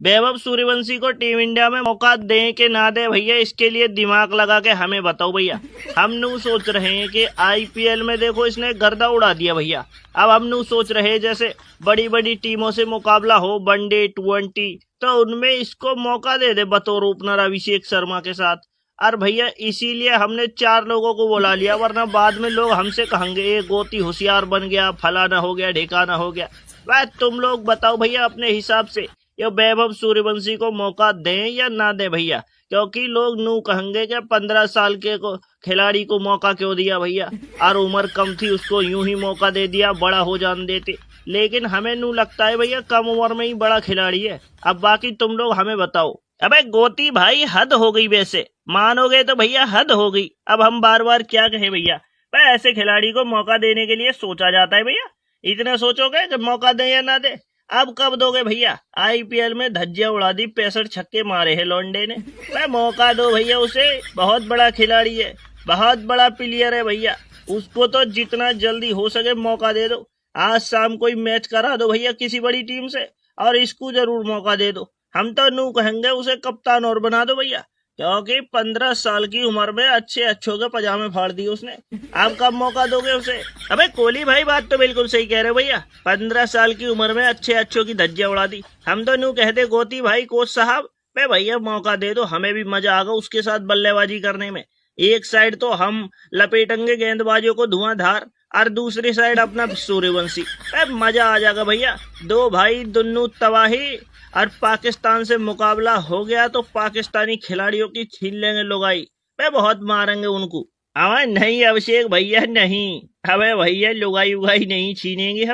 वैभव सूर्यवंशी को team India में मौका दें कि ना दे भैया, इसके लिए दिमाग लगा के हमें बताओ भैया। हम नू सोच रहे हैं कि आईपीएल में देखो इसने गर्दा उड़ा दिया भैया। अब हम नू सोच रहे हैं जैसे बड़ी बड़ी टीमों से मुकाबला हो, वनडे 20, तो उनमें इसको मौका दे दे बतौर ओपनर अभिषेक शर्मा के साथ। और भैया इसीलिए हमने 4 लोगों को बुला लिया, वरना बाद में लोग हमसे कहेंगे ये गोती होशियार बन गया, फलाना हो गया, ढिकाना हो गया। वह तुम लोग बताओ भैया अपने हिसाब से, ये वैभव सूर्यवंशी को मौका दें या ना दें भैया, क्योंकि लोग नू कहेंगे कि 15 साल के खिलाड़ी को मौका क्यों दिया भैया, और उम्र कम थी उसको यूं ही मौका दे दिया, बड़ा हो जान देते। लेकिन हमें नू लगता है भैया कम उम्र में ही बड़ा खिलाड़ी है। अब बाकी तुम लोग हमें बताओ। अबे गोती भाई हद हो गई, वैसे मानोगे तो भैया हद हो गई। अब हम बार बार क्या कहें भैया, भाई ऐसे खिलाड़ी को मौका देने के लिए सोचा जाता है भैया, इतना सोचोगे कि मौका दें या ना दे। अब कब दोगे भैया? आईपीएल में धज्जियां उड़ा दी, 65 छक्के मारे हैं लॉन्डे ने। भाई मौका दो भैया उसे, बहुत बड़ा खिलाड़ी है, बहुत बड़ा प्लेयर है भैया, उसको तो जितना जल्दी हो सके मौका दे दो। आज शाम कोई मैच करा दो भैया किसी बड़ी टीम से, और इसको जरूर मौका दे दो। हम तो नू कहेंगे उसे कप्तान और बना दो भैया, क्योंकि 15 साल की उम्र में अच्छे अच्छों के पजामे फाड़ दिए उसने। आप कब मौका दोगे उसे? अबे कोहली भाई बात तो बिल्कुल सही कह रहे हो भैया, 15 साल की उम्र में अच्छे अच्छों की धज्जियां उड़ा दी। हम तो नू कहते गोती भाई कोच साहब, बे भैया मौका दे दो, हमें भी मजा आगा उसके साथ बल्लेबाजी करने में। एक साइड तो हम लपेटेंगे गेंदबाजों को धुआंधार, और दूसरी साइड अपना सूर्यवंशी, मजा आ जाएगा भैया। दो भाई दुन्नू तबाही, और पाकिस्तान से मुकाबला हो गया तो पाकिस्तानी खिलाड़ियों की छीन लेंगे लुगाई, वे बहुत मारेंगे उनको। अबे नहीं अभिषेक भैया नहीं, अबे भैया लुगाई उगाई नहीं छीनेंगे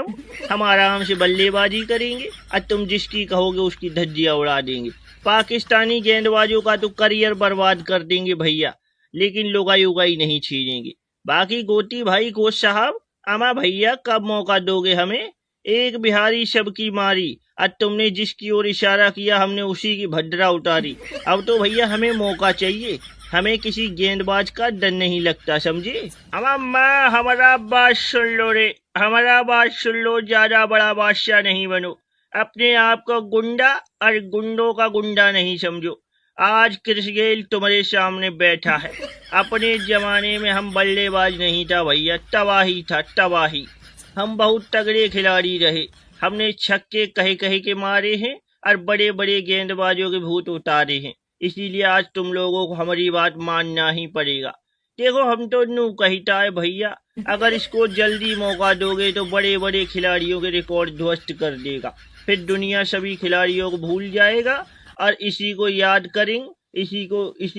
हम आराम से बल्लेबाजी करेंगे, और तुम जिसकी कहोगे उसकी धज्जियां उड़ा देंगे। पाकिस्तानी गेंदबाजों का तो करियर बर्बाद कर देंगे भैया, लेकिन लुगाई उगाई नहीं छीनेंगे। बाकी गोती भाई कोच साहब, अमा भैया कब मौका दोगे हमें? एक बिहारी सबकी मारी, आज तुमने जिसकी ओर इशारा किया हमने उसी की भद्रा उतारी। अब तो भैया हमें मौका चाहिए, हमें किसी गेंदबाज का डर नहीं लगता, समझे? अम्मा हमारा बात सुन लो रे, हमारा बात सुन लो, ज्यादा बड़ा बादशाह नहीं बनो, अपने आप को गुंडा और गुंडों का गुंडा नहीं समझो। आज क्रिस गेल तुम्हारे सामने बैठा है, अपने जमाने में हम बल्लेबाज नहीं था भैया, तबाही था तबाही। हम बहुत तगड़े खिलाड़ी रहे, हमने छक्के कहे कहे के मारे हैं, और बड़े बड़े गेंदबाजों के भूत उतारे हैं। इसीलिए आज तुम लोगों को हमारी बात मानना ही पड़ेगा। देखो हम तो नू कहता है भैया, अगर इसको जल्दी मौका दोगे तो बड़े बड़े खिलाड़ियों के रिकॉर्ड ध्वस्त कर देगा, फिर दुनिया सभी खिलाड़ियों को भूल जाएगा, और इसी को याद करेंगे, इसी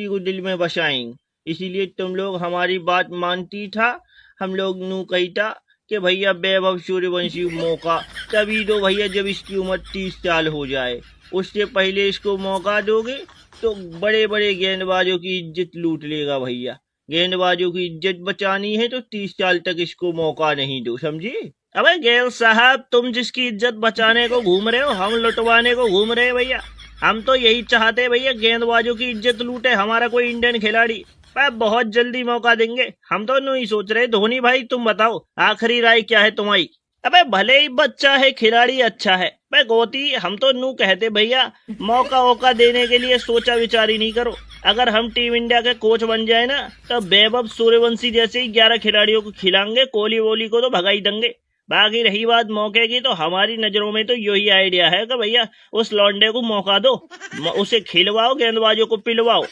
को दिल में बसाएंगे। इसीलिए तुम लोग हमारी बात मानती था, हम लोग नू कहता कि भैया वैभव सूर्यवंशी मौका तभी दो भैया जब इसकी उम्र 30 साल हो जाए। उससे पहले इसको मौका दोगे तो बड़े बड़े गेंदबाजों की इज्जत लूट लेगा भैया। गेंदबाजों की इज्जत बचानी है तो 30 साल तक इसको मौका नहीं दो, समझे? अबे गेल साहब, तुम जिसकी इज्जत बचाने को घूम रहे हो, हम लुटवाने को घूम रहे हैं भैया। हम तो यही चाहते हैं भैया गेंदबाजों की इज्जत लूटे हमारा कोई इंडियन खिलाड़ी। बहुत जल्दी मौका देंगे, हम तो नहीं सोच रहे। धोनी भाई तुम बताओ, आखिरी राय क्या है तुम्हारी? अबे भले ही बच्चा है, खिलाड़ी अच्छा है। भाई गोती हम तो नू कहते भैया, मौका देने के लिए सोचा विचारी नहीं करो। अगर हम टीम इंडिया के कोच बन जाए ना, तो वैभव सूर्यवंशी जैसे ही 11 खिलाड़ियों को खिलाएंगे, कोहली वोली को तो भगाई देंगे। बाकी रही बात मौके की, तो हमारी नजरों में तो यही आइडिया है कि भैया उस लौंडे को मौका दो, उसे खिलवाओ, गेंदबाजों को पिलवाओ,